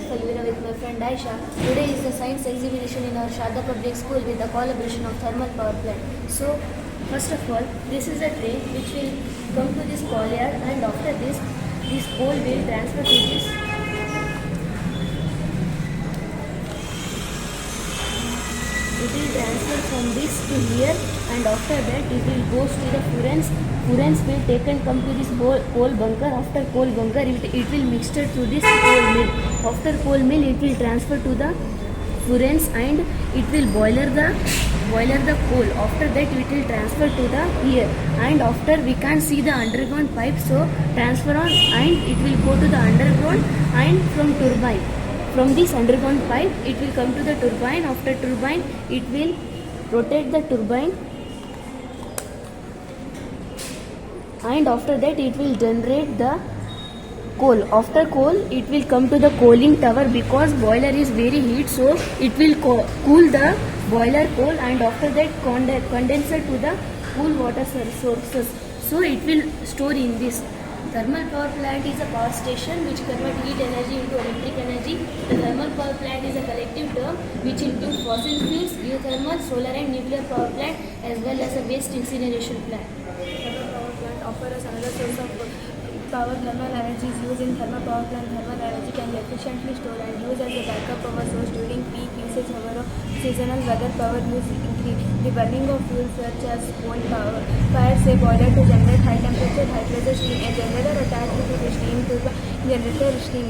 Falvira with my friend Aisha. Today is the science exhibition in our Sharda Public School with the collaboration of thermal power plant. So, first of all, this is a train which will come to this coal yard, and after this coal will transfer to this. It will transfer from this to here, and after that it will goes to the furnace. Furnace will take and come to this coal bunker. After coal bunker, it will mixed to this coal mill. After coal mill, it will transfer to the furnace and it will boiler the coal. After that, it will transfer to the here, and after we can see the underground pipe. So transfer on, and it will go to the underground and from turbine. From this underground pipe, it will come to the turbine. After turbine, it will rotate the turbine, and after that it will generate the coal. After coal, it will come to the cooling tower because boiler is very heat, so it will cool the boiler coal, and after that condenser to the cool water sources. So it will store in this. Thermal power plant is a power station which converts heat energy into electric energy. The thermal power plant is a collective term which includes fossil fuels, geothermal, solar and nuclear power plant as well as a waste incineration plant. Thermal power plant offers another source of power. Thermal energy is used in thermal power plant. Thermal energy can be efficiently stored and used as a backup power source during peak usage hour of seasonal weather. Power use increase. The burning of fuels such as coal power fires a boiler to generate high temperature, high pressure steam. A generator attached to the steam to the generator steam.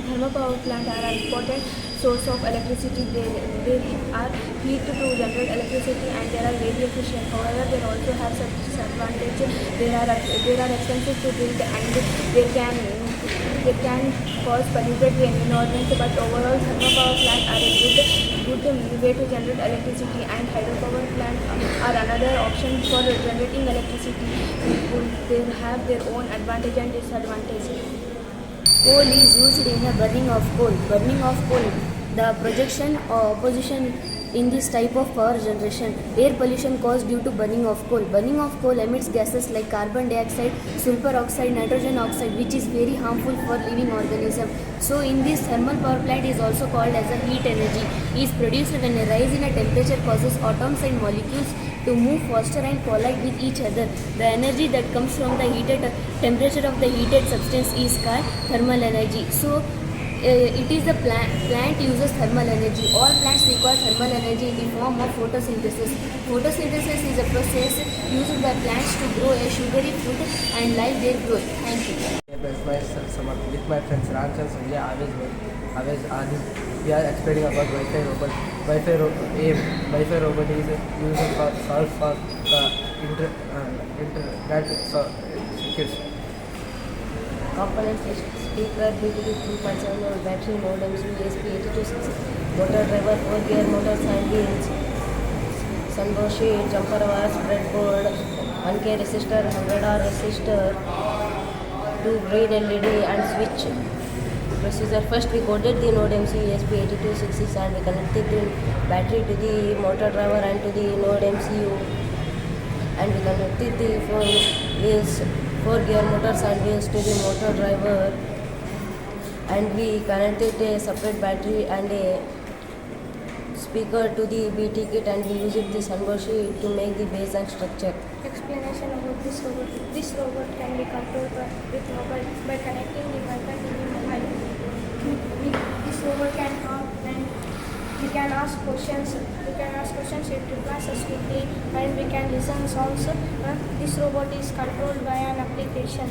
Thermal power plant are an important source of electricity. They are heat to generate electricity and they are very efficient. However, they also have such disadvantages. They are expensive to build and they can cause polluted the environment. But overall, thermal power plants are a good way to generate electricity, and hydropower plants are another option for generating electricity. They have their own advantage and disadvantage. Coal is used in the burning of coal. Burning of coal, the projection or opposition in this type of power generation. Air pollution caused due to burning of coal. Burning of coal emits gases like carbon dioxide, sulfur oxide, nitrogen oxide, which is very harmful for living organisms. So in this, thermal power plant is also called as a heat energy. Is produced when a rise in a temperature causes atoms and molecules to move faster and collide with each other. The energy that comes from the heated temperature of the heated substance is called thermal energy. So it is the plant uses thermal energy. All plants require thermal energy in the form of photosynthesis. Photosynthesis is a process used by plants to grow a sugary food and live their growth. Thank you. With my friends Raj and Sanjay, always we are explaining about Wi-Fi robot. Wi-Fi robot is used for solve for internet circuits. Components list: speaker, BTD 3.7 battery, modems, ESP8266, motor driver, 4-gear motors and wheels, sunbow sheet, jumper wires, breadboard, 1K resistor, 100R resistor, 2 green LED and switch. Procedure: first we coded the node MC ESP8266 and we connected the battery to the motor driver and to the node MCU, and we connected the 4-gear motors and wheels to the motor driver, and we connected a separate battery and a speaker to the BT kit, and we used the sunbow sheet to make the base and structure. Explanation about this robot. This robot can be controlled with mobile by connecting the Wi-Fi to the mobile. This robot can talk and we can ask questions. It replies us quickly, and we can listen songs. This robot is controlled by an application.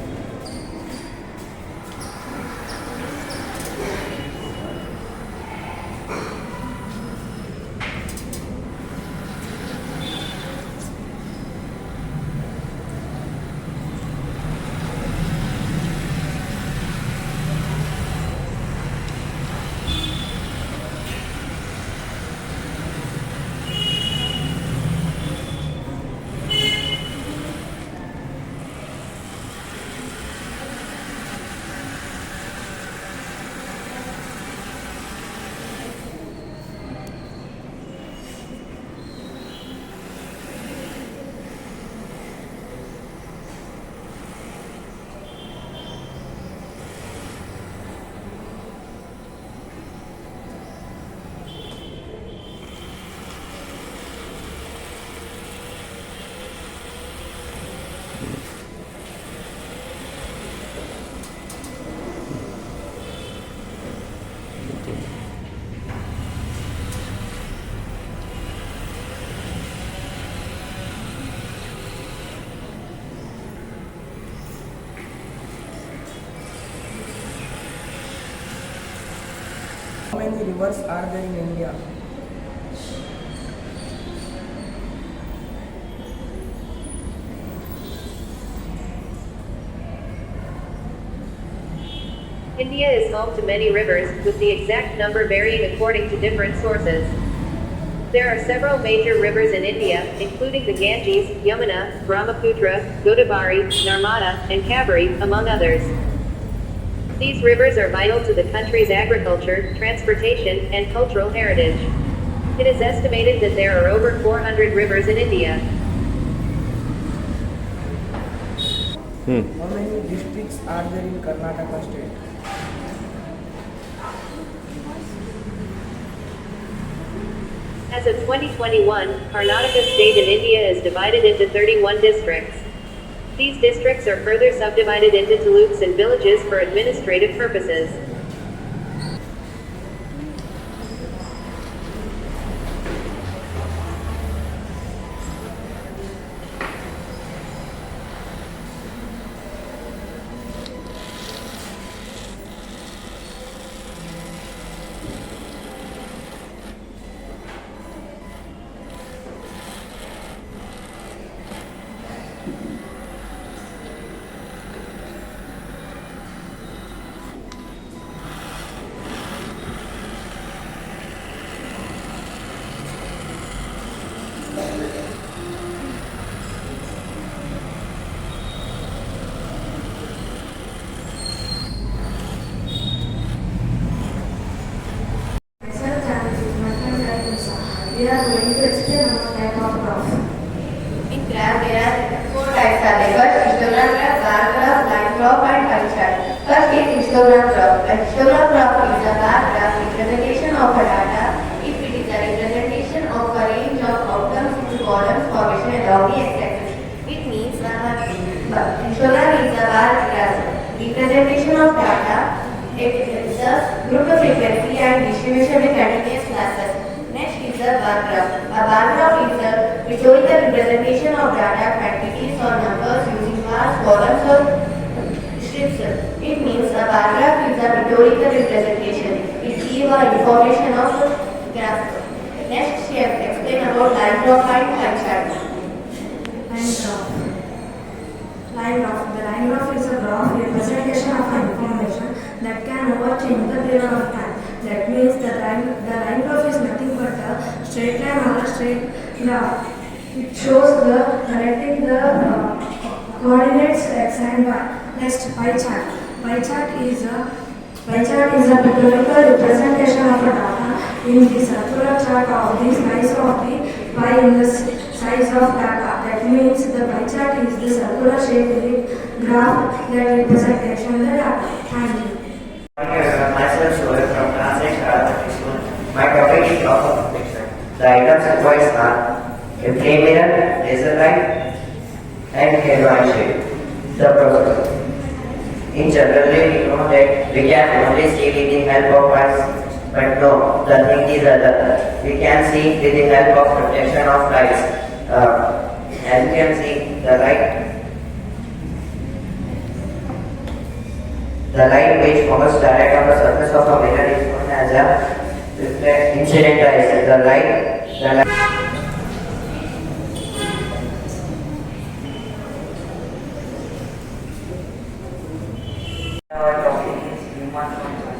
How many rivers are there in India? India is home to many rivers, with the exact number varying according to different sources. There are several major rivers in India, including the Ganges, Yamuna, Brahmaputra, Godavari, Narmada, and Kaveri, among others. These rivers are vital to the country's agriculture, transportation, and cultural heritage. It is estimated that there are over 400 rivers in India. How many districts are there in Karnataka state? As of 2021, Karnataka state in India is divided into 31 districts. These districts are further subdivided into taluks and villages for administrative purposes. We are going to explain about type of graph. In graph, there are four types are there. First, histogram graph, bar graph, line graph, and pie chart. First is histogram graph. A histogram graph is a bar graph representation of a data if it is a representation of a range of outcomes into columns, formation, along the x-axis. It means histogram is a bar graph representation of data. It is a group of frequency and distribution with continuous classes. Next is a bar graph. A bar graph is a rhetorical representation of data, quantities or numbers using bars, columns or strips. It means a bar graph is a rhetorical representation. It gives information of graph. Next we have explain about line graph and pie chart. Line graph. Line graph. The line graph is a graph representation of information that can overchange the period of time. That means the line graph is nothing but a straight line or a straight graph. It shows the connecting the coordinates x and y. Next, pie chart. Pie chart is a pictorial representation of a data in the circular chart of the size of the pie in the size of data. That means the pie chart is the circular shaped graph that represents the data. Thank you. Myself Shoaib from class 8 Karate School. My topic is law of fiction. The items required are a flame mirror, laser light, and hair shape. The process. In general, we know that we can only see with the help of eyes, but no, the thing is other. We can see with the help of protection of lights. As you can see, the light which falls direct on the surface of a mirror is known as a incident eyes. The light Our topic is human function.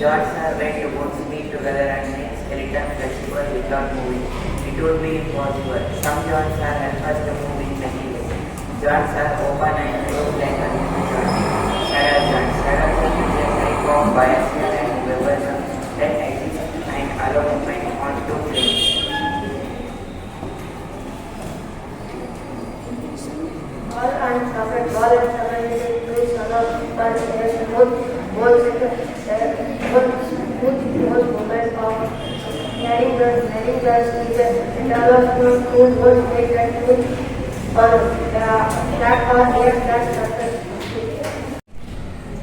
John sir read about speed together and make skeleton flexible without moving. It would be impossible. Some John sir help us to move in many ways. John sir open and close like a human joint. Sarah is a type of biaxial and reversal that exists and allow movement on two planes. All and subordinated to son of one is both movement of carrying the and allows to both make that move on that or near that surface.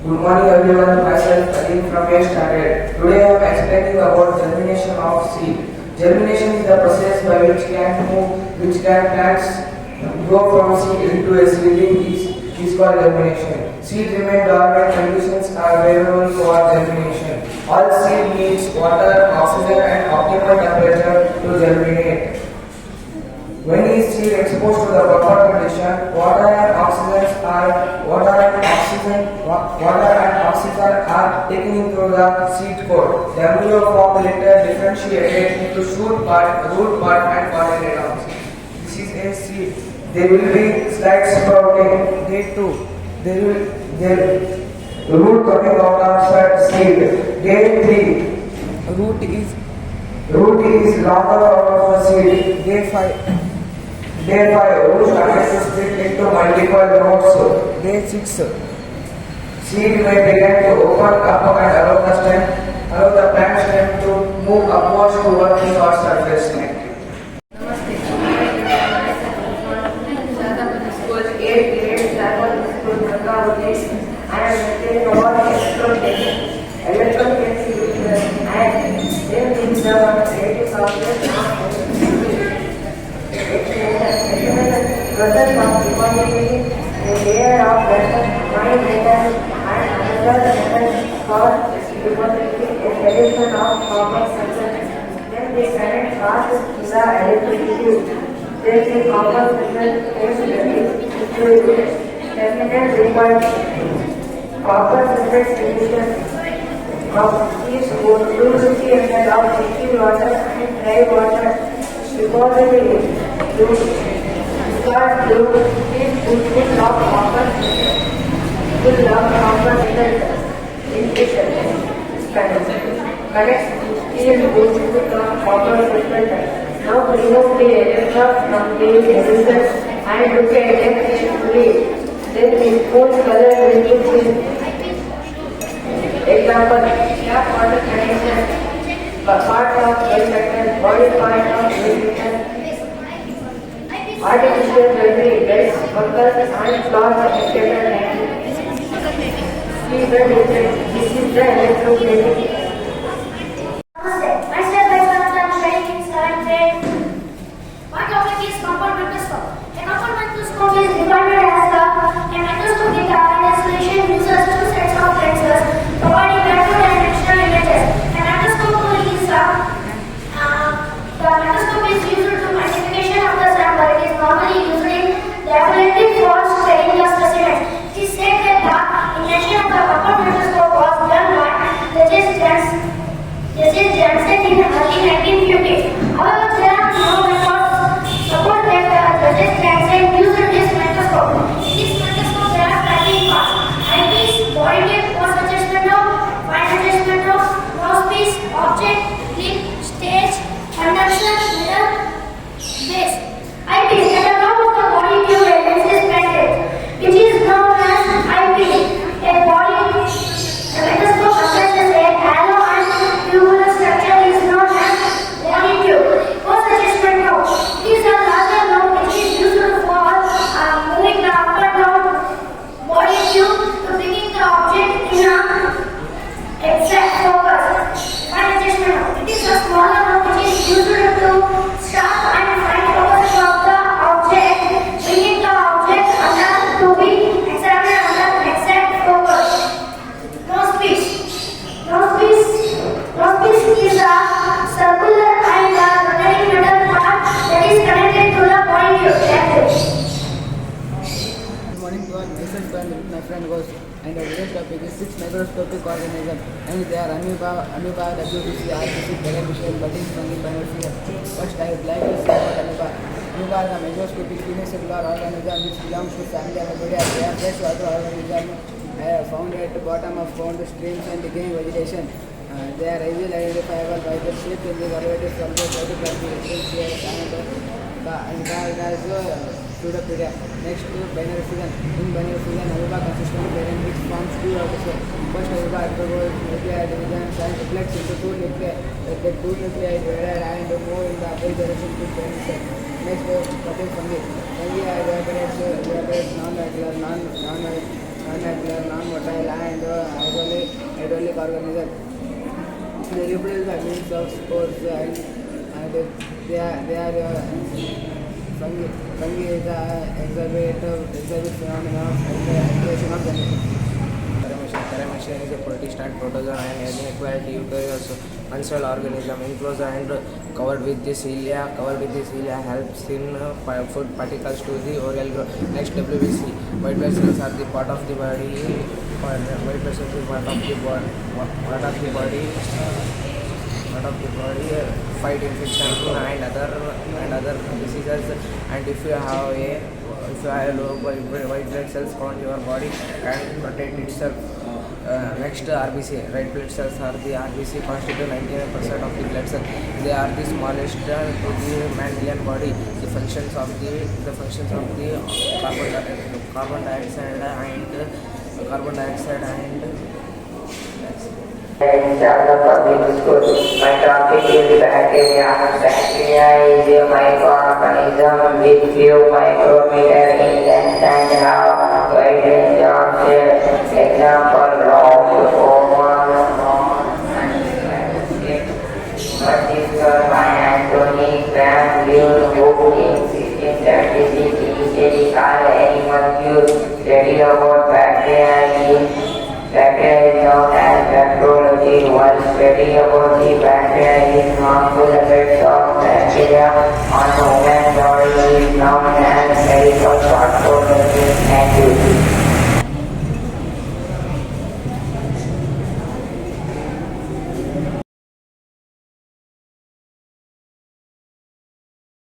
Good morning everyone, myself Karim from A Standard. Today I am explaining about germination of seed. Germination is the process by which plants grow from seed into a seedling is called germination. Seed remain dormant conditions are favorable for germination. All seed needs water, oxygen and optimal temperature to germinate. When is seed exposed to the proper condition, water and oxygen are taken into the seed coat. The embryo form later differentiated into shoot part, root part and cotyledons. This is a seed. There will be slight sprouting. Day 2. There root coming out of that seed. Day 3. Root is longer out of the seed. Day 5. Root started to split into multiple nodes. Day 6. Seed may begin to open up and allow the plant stem to move upwards towards the Earth's surface. Namaste. School 8 grade Travel School Gangavati. I am maintaining about electrochemistry and then in the creative software process of depositing a layer of fine metal and another metal for depositing a solution of copper sulfate. Then the current passes to the electricity. Then the copper sulfate is ready to terminal required. Copper sulfate solution of these 250 ml of liquid water and dry water deposited into start to this full of copper infusion. Connect steel boost of copper filter. Now remove the electrode from the resistor and look at electrician fully. Then the full color will be seen. Example, tap water connection, part of reflector, body part of reflector, artificial jewelry, belts, buckles and cloth, etc. This is the electroplating. Namaste. My step-by-step I'm showing in 7th grade. My topic is compound microscope. A compound microscope is defined as a microscopic solution uses two sets of lenses providing macro and external images. A microscope is the microscope is used to magnification of the sample. It is normally used in laboratory for studying the specimen. It is said that the invention of the compound microscope was done by Janssen in early 1950s. However, there are no records support that Janssen used this microscope. In this microscope, there are tracking parts. Eyepiece, body type, force adjustment knob, fine adjustment knob, mouthpiece, object, clip, stage, conduction, mirror, base. Eyepiece, at the top of the body tube, a lens is planted, which is known as eyepiece. A microscope assesses a hollow and tubular structure is known as body tube. Force adjustment knob. These are larger knob which is used for moving the up and down body tube to bringing the object in a exact focus. Fine adjustment knob. It is a smaller knob which is used to sharp and fine focus of the object, bringing the object under to be examined under exact focus. Mouthpiece is a circular and rotating metal part that is connected to the body tube. Good morning to all. Myself and my friend Ghosh, and our today's topic is 6 microscopic organisms, and they are amoeba, WBC, RBC, television, budding, fungi, biosphere. First, I would like to say about amoeba. Amoeba are the microscopic unicellular organisms which belongs to family Amoeba. They are freshwater organisms found at the bottom of pond streams and green vegetation. They are easily identifiable by the shape in the varieties from the cytoplasmic and pseudopodia. Next to binary fusion. In binary fusion, amoeba consists of parent which forms two of the cell. First, amoeba undergoes nuclei division and reflects into two nuclei. The two nuclei divided and move in the opposite direction to parent cell. Next, protein fungi. Fungi are evaporates non-regular, non-motile and hydraulic organisms. They reproduce by means of spores and they are fungi is the exhibit phenomenon of activation of generation. machine is a protist and protozoan and acquired eukaryotes, uncelled organism enclosed and covered with the cilia. Covered with the cilia helps in food particles to the oral growth. Next, WBC. White blood cells are the part of the body. White blood cells is part of the body. Part of the body fight infection and other diseases. And if you have low white blood cells count, your body can protect itself. Next, RBC. Red blood cells are the RBC constitute 99% of the blood cells. They are the smallest to the mammalian body. The functions of the carbon dioxide and In the public school, my topic is bacteria. Bacteria is a microorganism with few micrometer in length and have wide range of shapes. Example: round, oval, but discovered by Anthony Graham Book in 1636. Initially called animal cure. Study about bacteria is known as bacteriology, while study about the bacteria is harmful effects of bacteria on human body is known as medical pathology and use.